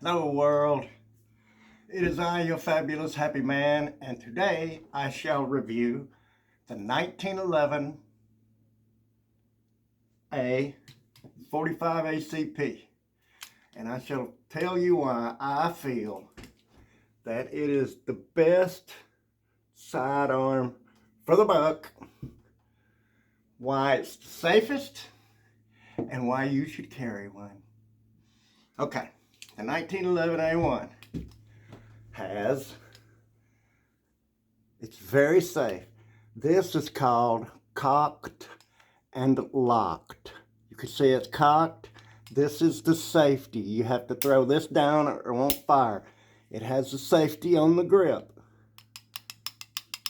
Hello world, it is I, your fabulous happy man, and today I shall review the 1911 A45 ACP, and I shall tell you why I feel that it is the best sidearm for the buck, why it's the safest, and why you should carry one. Okay, the 1911 A1 it's very safe. This is called cocked and locked. You can see it's cocked. This is the safety. You have to throw this down or it won't fire. It has the safety on the grip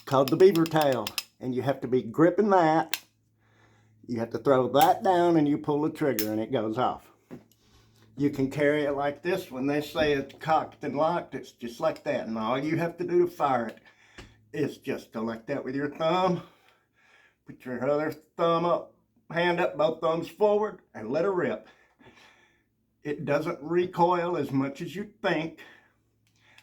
called the beaver tail, and you have to be gripping that. You have to throw that down and you pull the trigger and it goes off. You can carry it like this. When they say it's cocked and locked, it's just like that, and all you have to do to fire it is just go like that with your thumb, put your other thumb up, hand up, both thumbs forward, and let it rip. It doesn't recoil as much as you think,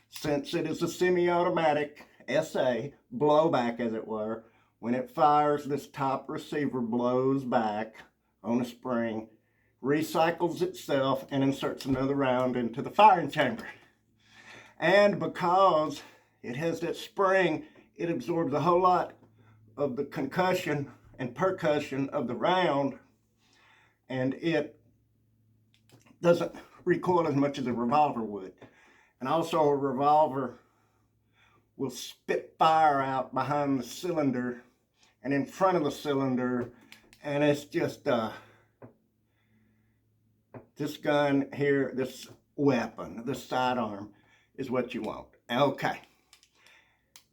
since it is a semi-automatic SA, blowback as it were. When it fires, this top receiver blows back on a spring, recycles itself, and inserts another round into the firing chamber. And because it has that spring, it absorbs a whole lot of the concussion and percussion of the round, and it doesn't recoil as much as a revolver would. And also a revolver will spit fire out behind the cylinder and in front of the cylinder, and it's just this gun here, this weapon, this sidearm, is what you want. Okay.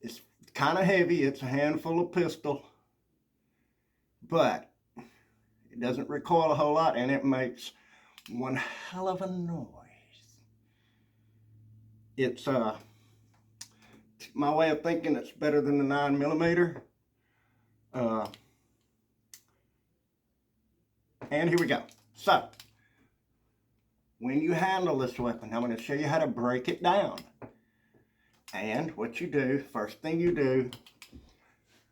It's kind of heavy. It's a handful of pistol, but it doesn't recoil a whole lot, and it makes one hell of a noise. It's my way of thinking, it's better than the 9mm. And here we go. So when you handle this weapon, I'm going to show you how to break it down. And what you do, first thing you do,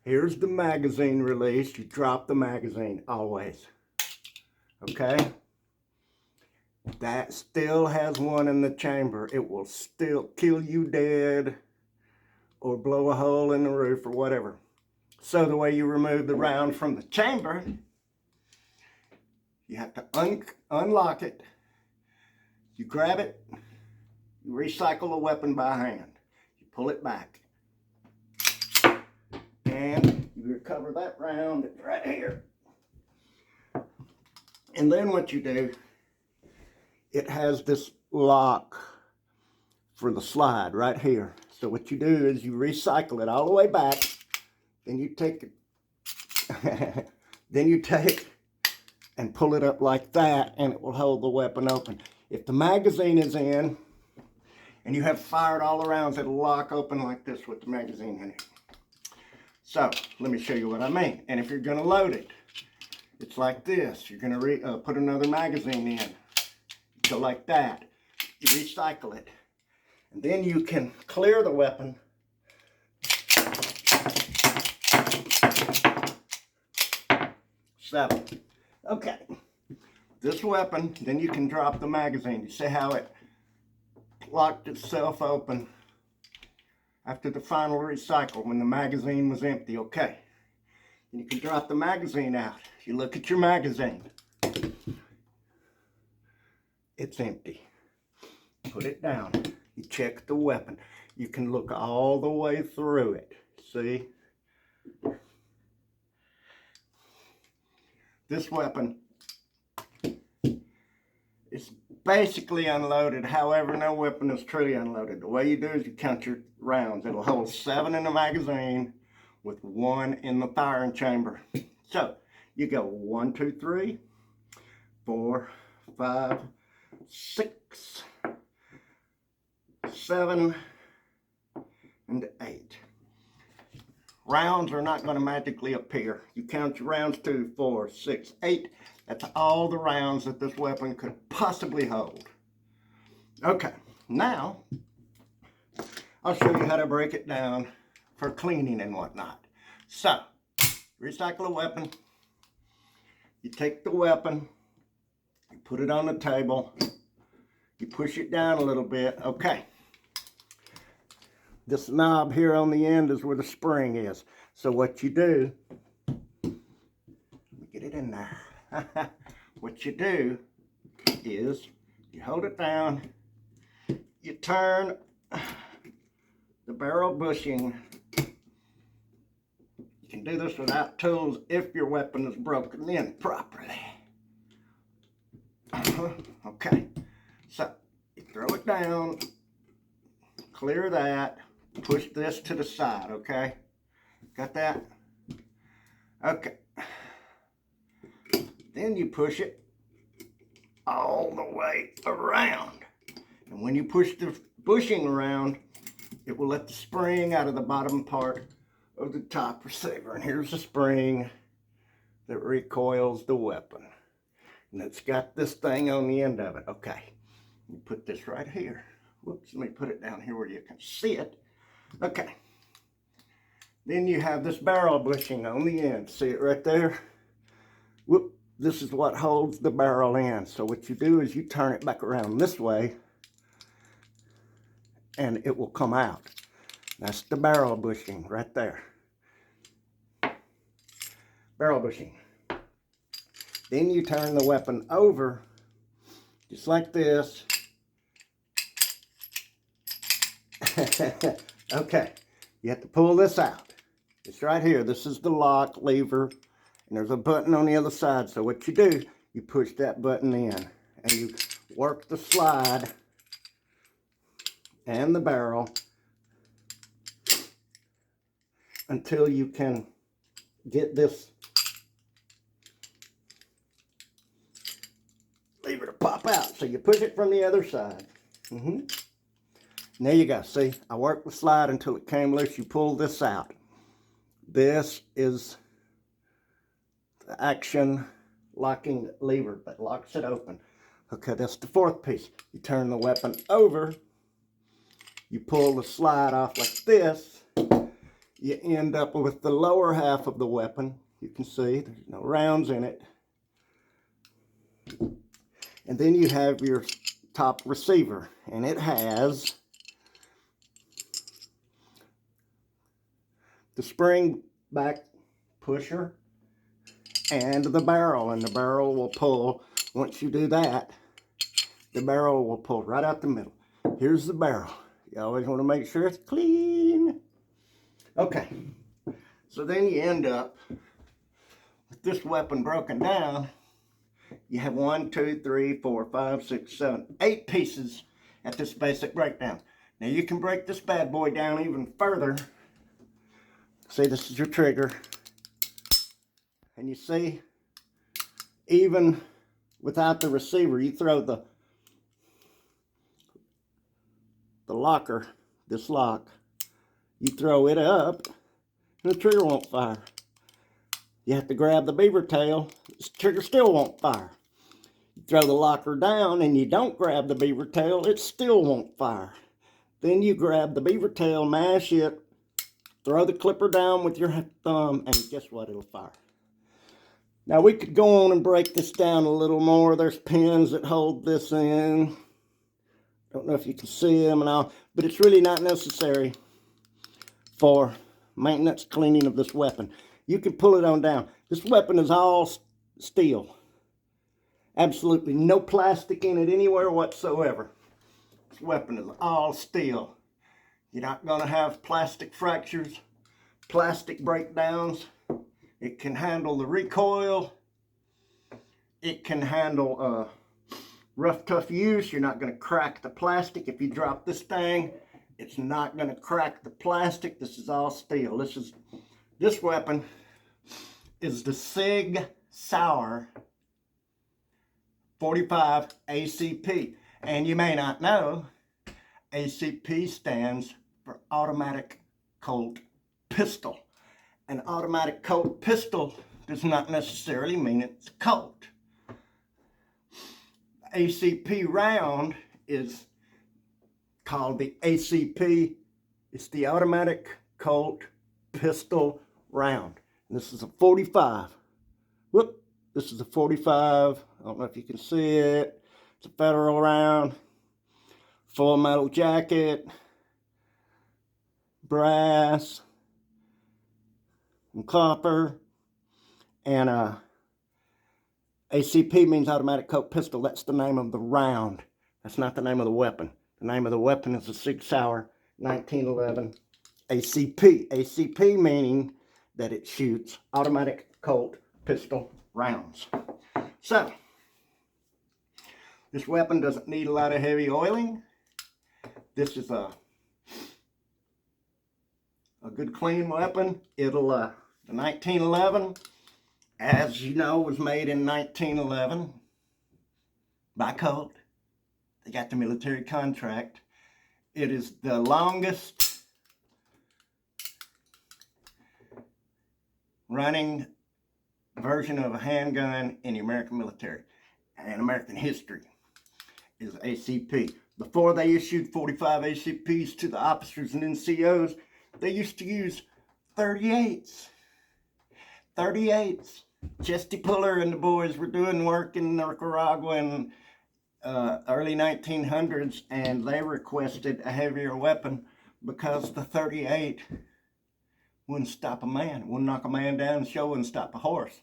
here's the magazine release. You drop the magazine always. Okay? That still has one in the chamber. It will still kill you dead or blow a hole in the roof or whatever. So the way you remove the round from the chamber, you have to unlock it. You grab it, you recycle the weapon by hand. You pull it back, and you recover that round right here. And then what you do, it has this lock for the slide right here. So what you do is you recycle it all the way back, then you take it, and pull it up like that, and it will hold the weapon open. If the magazine is in and you have fired all the rounds, it'll lock open like this with the magazine in it. So let me show you what I mean. And if you're going to load it, it's like this. You're going to put another magazine in. Go like that. You recycle it. And then you can clear the weapon. Seven. Okay. This weapon, then you can drop the magazine. You see how it locked itself open after the final recycle when the magazine was empty. Okay. And you can drop the magazine out. You look at your magazine. It's empty. Put it down. You check the weapon. You can look all the way through it. See? This weapon is basically unloaded. However, no weapon is truly unloaded. The way you do is you count your rounds. It'll hold 7 in the magazine with 1 in the firing chamber. So you go 1, 2, 3, 4, 5, 6, 7, and 8. Rounds are not going to magically appear. You count your rounds 2, 4, 6, 8. That's all the rounds that this weapon could possibly hold. Okay, Now, I'll show you how to break it down for cleaning and whatnot. So, recycle a weapon. You take the weapon, you put it on the table, you push it down a little bit. Okay. This knob here on the end is where the spring is. So what you do, let me get it in there. What you do is you hold it down, you turn the barrel bushing. You can do this without tools if your weapon is broken in properly. Okay, so you throw it down, clear that, push this to the side, okay? Got that? Okay. Then you push it all the way around. And when you push the bushing around, it will let the spring out of the bottom part of the top receiver. And here's the spring that recoils the weapon. And it's got this thing on the end of it. Okay, you put this right here. Whoops, let me put it down here where you can see it. Okay. Then you have this barrel bushing on the end. See it right there? Whoop, this is what holds the barrel in. So what you do is you turn it back around this way and it will come out. That's the barrel bushing right there. Barrel bushing. Then you turn the weapon over just like this. Okay, you have to pull this out. It's right here. This is the lock lever, and there's a button on the other side. So what you do, you push that button in, and you work the slide and the barrel until you can get this lever to pop out. So you push it from the other side. And there you go. See, I worked the slide until it came loose. You pull this out. This is the action locking lever that locks it open. Okay, that's the fourth piece. You turn the weapon over. You pull the slide off like this. You end up with the lower half of the weapon. You can see there's no rounds in it. And then you have your top receiver, and it has the spring back pusher and the barrel will pull. Once you do that, the barrel will pull right out the middle. Here's the barrel. You always want to make sure it's clean. Okay, so then you end up with this weapon broken down. You have 1, 2, 3, 4, 5, 6, 7, 8 pieces at this basic breakdown. Now you can break this bad boy down even further. See, this is your trigger. And you see, even without the receiver, you throw the locker, this lock, you throw it up, and the trigger won't fire. You have to grab the beaver tail, the trigger still won't fire. You throw the locker down and you don't grab the beaver tail, it still won't fire. Then you grab the beaver tail, mash it, throw the clipper down with your thumb, and guess what? It'll fire. Now we could go on and break this down a little more. There's pins that hold this in. Don't know if you can see them and all, but it's really not necessary for maintenance cleaning of this weapon. You can pull it on down. This weapon is all steel. Absolutely no plastic in it anywhere whatsoever. This weapon is all steel. You're not going to have plastic fractures, plastic breakdowns. It can handle the recoil. It can handle rough, tough use. You're not going to crack the plastic. If you drop this thing, it's not going to crack the plastic. This is all steel. This weapon is the Sig Sauer 45 ACP. And you may not know, ACP stands for Automatic Colt Pistol. An automatic Colt pistol does not necessarily mean it's a Colt. ACP round is called the ACP. It's the automatic Colt pistol round. And this is a 45. Whoop, this is a 45. I don't know if you can see it. It's a federal round, full metal jacket, brass, and copper, and ACP means automatic Colt pistol. That's the name of the round. That's not the name of the weapon. The name of the weapon is a Sig Sauer 1911 ACP. ACP meaning that it shoots automatic Colt pistol rounds. So, this weapon doesn't need a lot of heavy oiling. This is a good clean weapon. It'll, the 1911, as you know, was made in 1911 by Colt. They got the military contract. It is the longest running version of a handgun in the American military and American history is ACP. Before they issued 45 ACPs to the officers and NCOs, they used to use 38s. 38s. Chesty Puller and the boys were doing work in Nicaragua in early 1900s, and they requested a heavier weapon because the 38 wouldn't stop a man, wouldn't knock a man down, sure wouldn't stop a horse.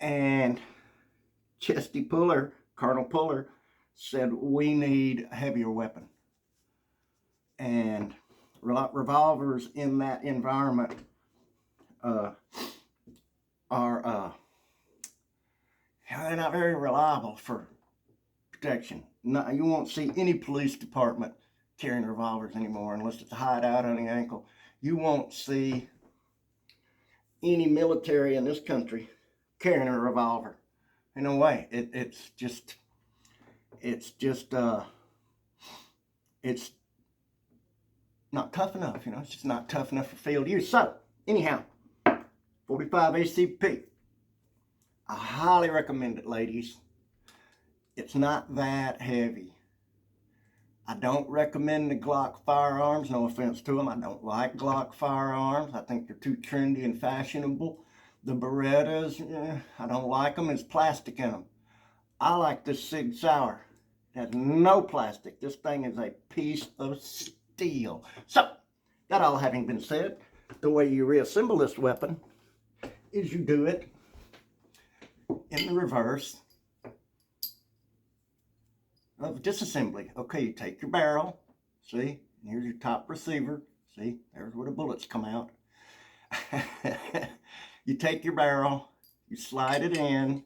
And Chesty Puller, Colonel Puller, said, we need a heavier weapon. And revolvers in that environment are they're not very reliable for protection. No, you won't see any police department carrying revolvers anymore unless it's a hideout on the ankle. You won't see any military in this country carrying a revolver. In no way. It's not tough enough, you know. It's just not tough enough for field use. So, anyhow, 45 ACP. I highly recommend it, ladies. It's not that heavy. I don't recommend the Glock firearms. No offense to them. I don't like Glock firearms. I think they're too trendy and fashionable. The Berettas, I don't like them. There's plastic in them. I like this Sig Sauer. It has no plastic. This thing is a piece of steel. So, that all having been said, the way you reassemble this weapon is you do it in the reverse of disassembly. Okay, you take your barrel, see, and here's your top receiver. See, there's where the bullets come out. You take your barrel, you slide it in,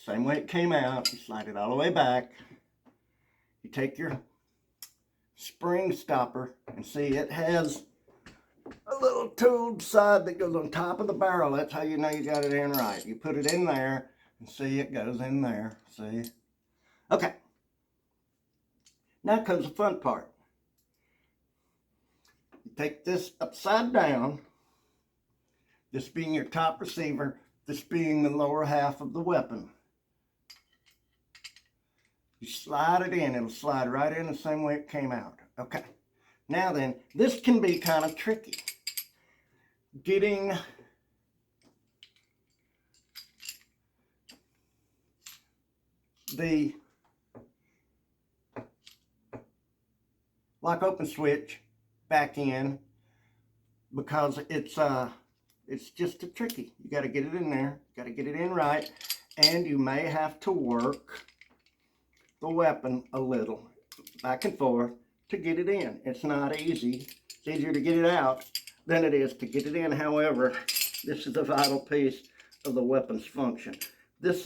same way it came out, you slide it all the way back. You take your spring stopper, and see, it has a little tooled side that goes on top of the barrel. That's how you know you got it in right. You put it in there, and see, it goes in there, see? Okay. Now comes the fun part. You take this upside down, this being your top receiver, this being the lower half of the weapon. You slide it in, it'll slide right in the same way it came out. Okay. Now then, this can be kind of tricky. Getting the lock open switch back in, because it's just a tricky. You got to get it in there, got to get it in right, and you may have to work the weapon a little back and forth to get it in. It's not easy. It's easier to get it out than it is to get it in. However, this is a vital piece of the weapon's function. This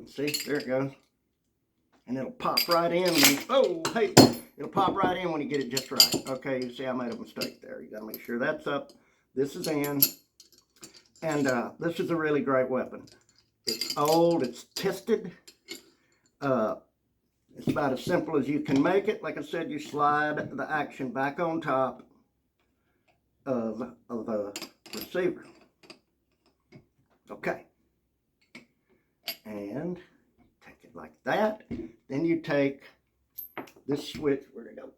see, there it goes. And it'll pop right in. Oh, hey, it'll pop right in when you get it just right. Okay, you see I made a mistake there. You gotta make sure that's up. This is in. And this is a really great weapon. It's old, it's tested. It's about as simple as you can make it. Like I said, you slide the action back on top of the receiver. Okay. that. Then you take this switch. Where'd it go?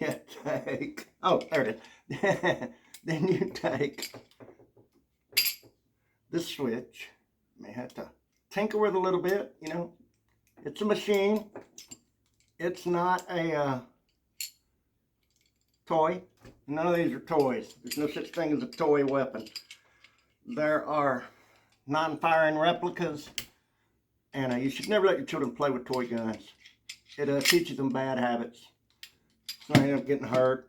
You take, oh, there it is. Then you take this switch. May have to tinker with it a little bit, you know. It's a machine. It's not a toy. None of these are toys. There's no such thing as a toy weapon. There are non-firing replicas, and you should never let your children play with toy guns. It teaches them bad habits. So they end up getting hurt.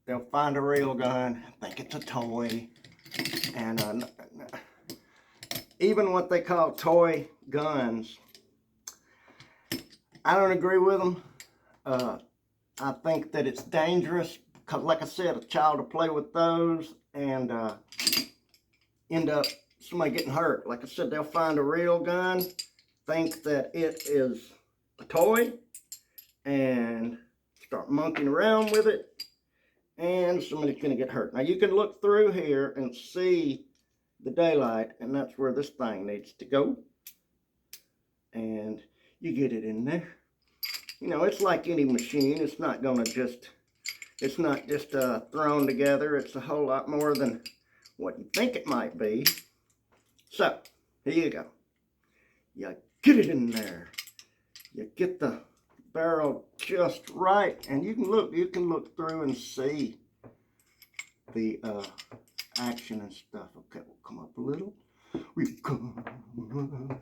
They'll find a real gun, think it's a toy, and even what they call toy guns, I don't agree with them. I think that it's dangerous because, like I said, a child will play with those and end up somebody getting hurt. Like I said, they'll find a real gun, think that it is a toy, and start monkeying around with it, and somebody's going to get hurt. Now you can look through here and see the daylight, and that's where this thing needs to go. And you get it in there. You know, it's like any machine. It's not going to just, it's not just thrown together. It's a whole lot more than what you think it might be. So, here you go. You get it in there. You get the barrel just right, and you can look through and see the action and stuff. Okay, we'll come up a little. We've come a little.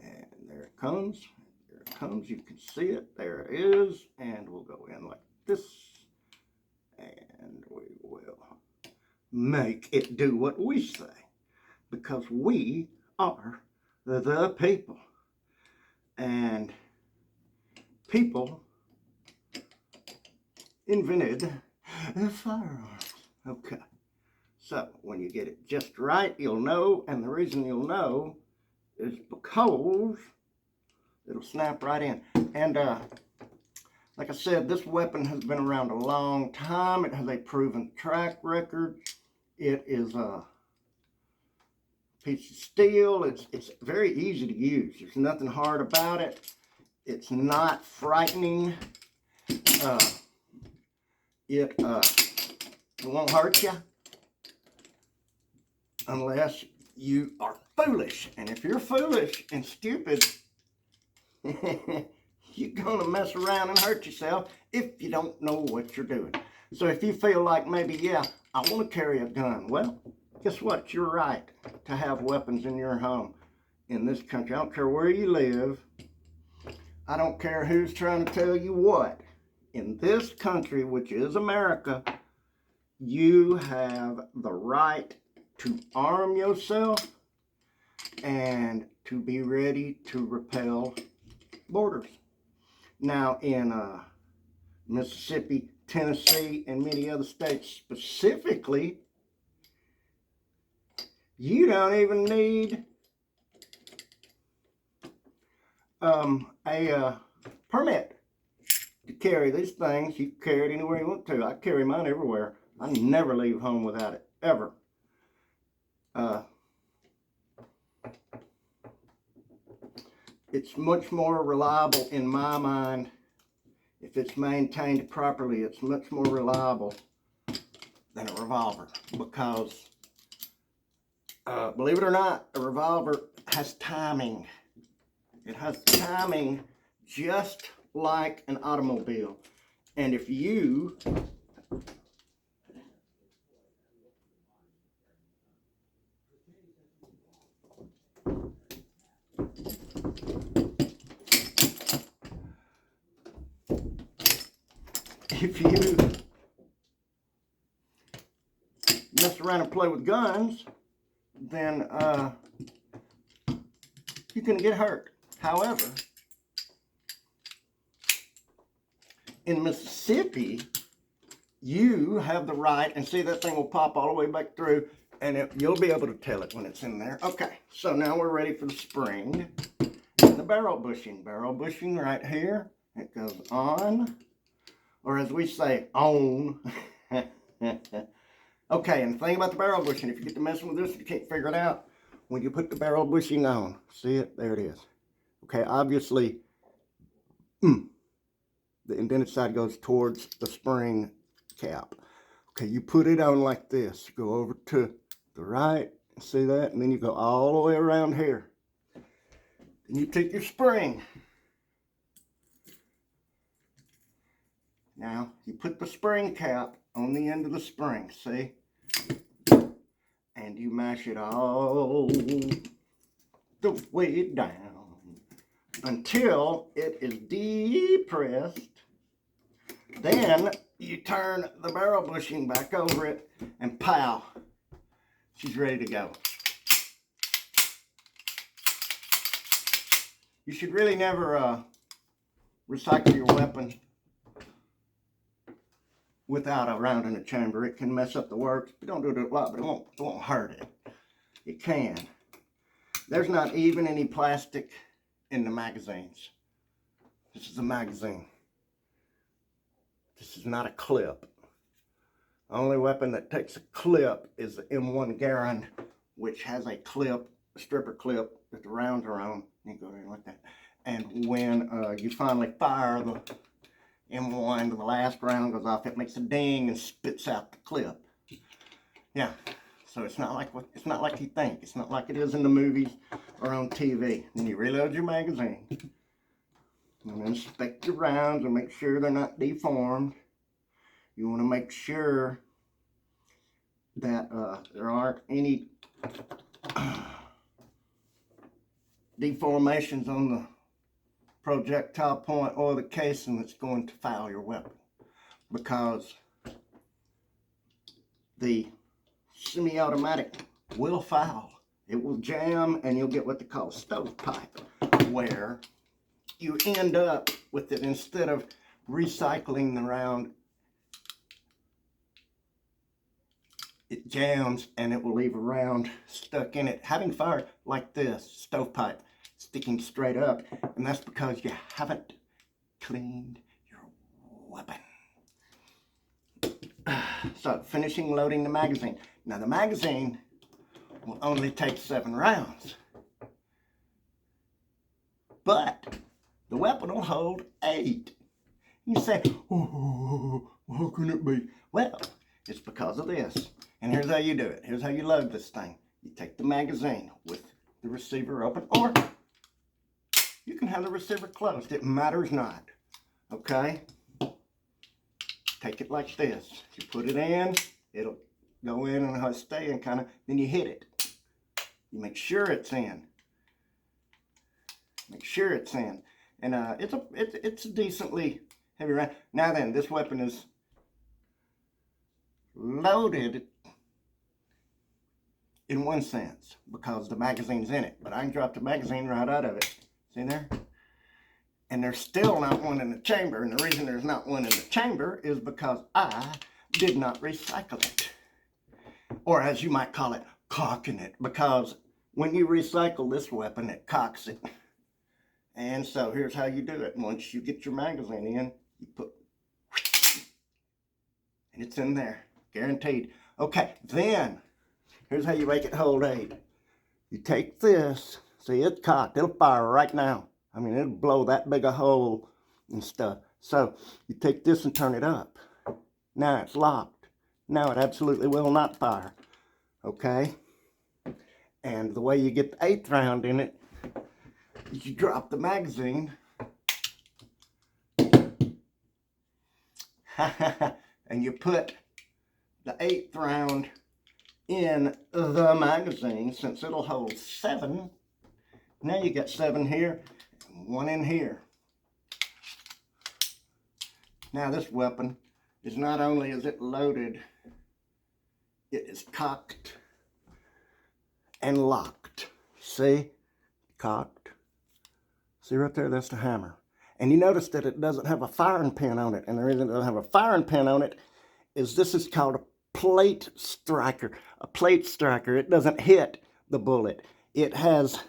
And there it comes. There it comes. You can see it. There it is. And we'll go in like this. And we will make it do what we say. Because we are the people. And people invented firearms. Okay. So when you get it just right, you'll know. And the reason you'll know is because it'll snap right in. And like I said, this weapon has been around a long time. It has a proven track record. It is a piece of steel. It's very easy to use. There's nothing hard about it. It's not frightening. It won't hurt you unless you are foolish. And if you're foolish and stupid, you're gonna mess around and hurt yourself if you don't know what you're doing. So if you feel like maybe, yeah, I want to carry a gun, well, guess what? You're right to have weapons in your home in this country. I don't care where you live. I don't care who's trying to tell you what. In this country, which is America, you have the right to arm yourself and to be ready to repel borders. Now in Mississippi, Tennessee, and many other states specifically, you don't even need a permit to carry these things. You can carry it anywhere you want to. I carry mine everywhere. I never leave home without it, ever. It's much more reliable in my mind. If it's maintained properly, it's much more reliable than a revolver, because believe it or not, a revolver has timing. It has timing just like an automobile. And if you mess around and play with guns, then you're going to get hurt. However, in Mississippi, you have the right, and see, that thing will pop all the way back through, and you'll be able to tell it when it's in there. Okay, so now we're ready for the spring and the barrel bushing. Barrel bushing right here. It goes on, or as we say, on. Okay, and the thing about the barrel bushing, if you get to messing with this and you can't figure it out, when you put the barrel bushing on, see it? There it is. Okay, obviously, the indented side goes towards the spring cap. Okay, you put it on like this. Go over to the right, see that? And then you go all the way around here. Then you take your spring. Now, you put the spring cap on the end of the spring, see? And you mash it all the way down until it is depressed. Then you turn the barrel bushing back over it and pow, she's ready to go. You should really never recycle your weapon without a round in the chamber. It can mess up the works. You don't do it a lot, but it won't hurt it. It can. There's not even any plastic in the magazines. This is a magazine. This is not a clip. The only weapon that takes a clip is the M1 Garand, which has a clip, a stripper clip that the rounds are on. You go in like that. And when you finally fire the M1, the last round goes off, it makes a ding and spits out the clip. Yeah, so it's not like you think. It's not like it is in the movies or on TV. Then you reload your magazine and inspect your rounds and make sure they're not deformed. You want to make sure that there aren't any deformations on the projectile point or the casing that's going to foul your weapon, because the semi-automatic will foul. It will jam and you'll get what they call a stovepipe, where you end up with it, instead of recycling the round, it jams and it will leave a round stuck in it, having fired like this, stovepipe, sticking straight up, and that's because you haven't cleaned your weapon. So, finishing loading the magazine. Now the magazine will only take 7 rounds, but the weapon will hold 8. You say, oh, how can it be? Well, it's because of this. And here's how you do it. Here's how you load this thing. You take the magazine with the receiver open, or you can have the receiver closed. It matters not. Okay? Take it like this. You put it in, it'll go in and it'll stay in kind of, then you hit it. You make sure it's in. Make sure it's in. And it's a decently heavy round. Now then, this weapon is loaded in one sense because the magazine's in it, but I can drop the magazine right out of it. See there? And there's still not one in the chamber, and the reason there's not one in the chamber is because I did not recycle it. Or as you might call it, cocking it, because when you recycle this weapon, it cocks it. And so here's how you do it. Once you get your magazine in, you put, and it's in there, guaranteed. Okay, then here's how you make it hold 8. You take this, see, it's cocked, it'll fire right now. I mean, it'll blow that big a hole and stuff. So you take this and turn it up. Now it's locked. Now it absolutely will not fire. Okay? And the way you get the 8th round in it is you drop the magazine and you put the 8th round in the magazine, since it'll hold 7. Now you got 7 here and 1 in here. Now this weapon is not only is it loaded, it is cocked and locked. See? Cocked. See right there? That's the hammer. And you notice that it doesn't have a firing pin on it. And the reason it doesn't have a firing pin on it is this is called a plate striker. A plate striker. It doesn't hit the bullet. It has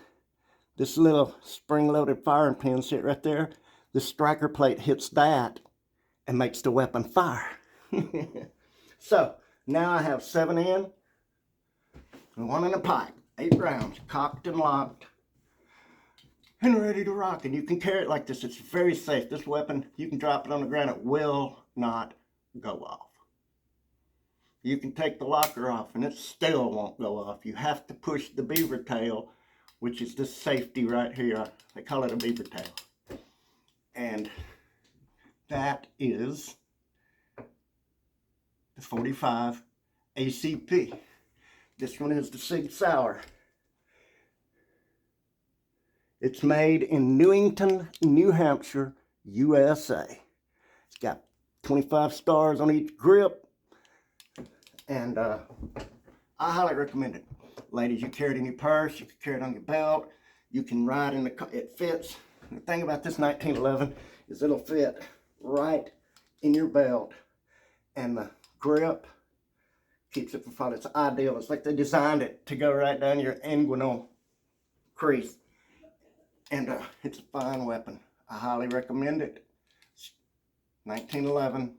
this little spring-loaded firing pin sit right there. The striker plate hits that and makes the weapon fire. So now I have 7 in and 1 in the pipe. 8 rounds, cocked and locked, and ready to rock. And you can carry it like this. It's very safe. This weapon, you can drop it on the ground. It will not go off. You can take the locker off and it still won't go off. You have to push the beaver tail, which is this safety right here. They call it a beaver tail. And that is the 45 ACP. This one is the Sig Sauer. It's made in Newington, New Hampshire, USA. It's got 25 stars on each grip. And I highly recommend it. Ladies, you carry it in your purse, you can carry it on your belt, you can ride in the car, it fits. The thing about this 1911 is it'll fit right in your belt, and the grip keeps it from falling. It's ideal. It's like they designed it to go right down your inguinal crease. And it's a fine weapon. I highly recommend it. 1911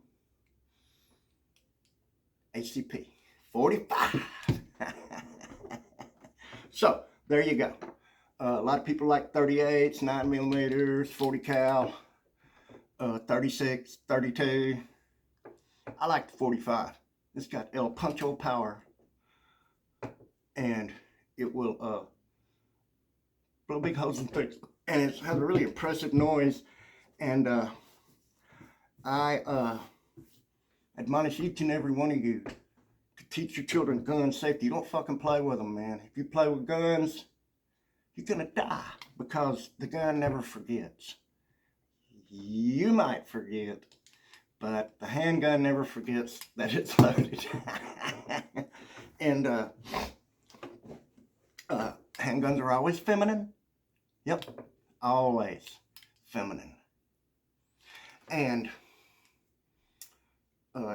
ACP 45. So there you go. A lot of people like 38s, 9mm, 40 cal, 36, 32. I like the 45. It's got El Puncho power, and it will blow big holes in things. And it has a really impressive noise. And I admonish each and every one of you to teach your children gun safety. You don't fucking play with them, man. If you play with guns, you're gonna die, because the gun never forgets. You might forget, but the handgun never forgets that it's loaded. And handguns are always feminine. Yep, always feminine. And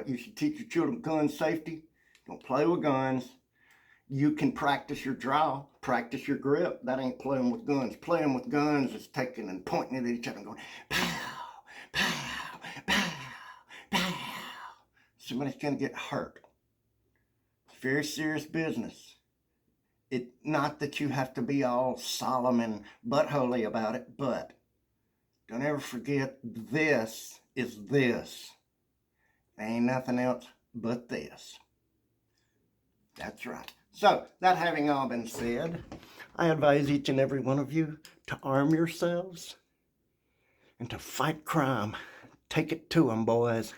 you should teach your children gun safety. Don't play with guns. You can practice your draw, practice your grip. That ain't playing with guns. Playing with guns is taking and pointing it at each other and going, pow, pow, pow, pow. Somebody's gonna get hurt. It's very serious business. Not that you have to be all solemn and buttholy about it, but don't ever forget, this is this. There ain't nothing else but this. That's right. So, that having all been said, I advise each and every one of you to arm yourselves and to fight crime. Take it to them, boys.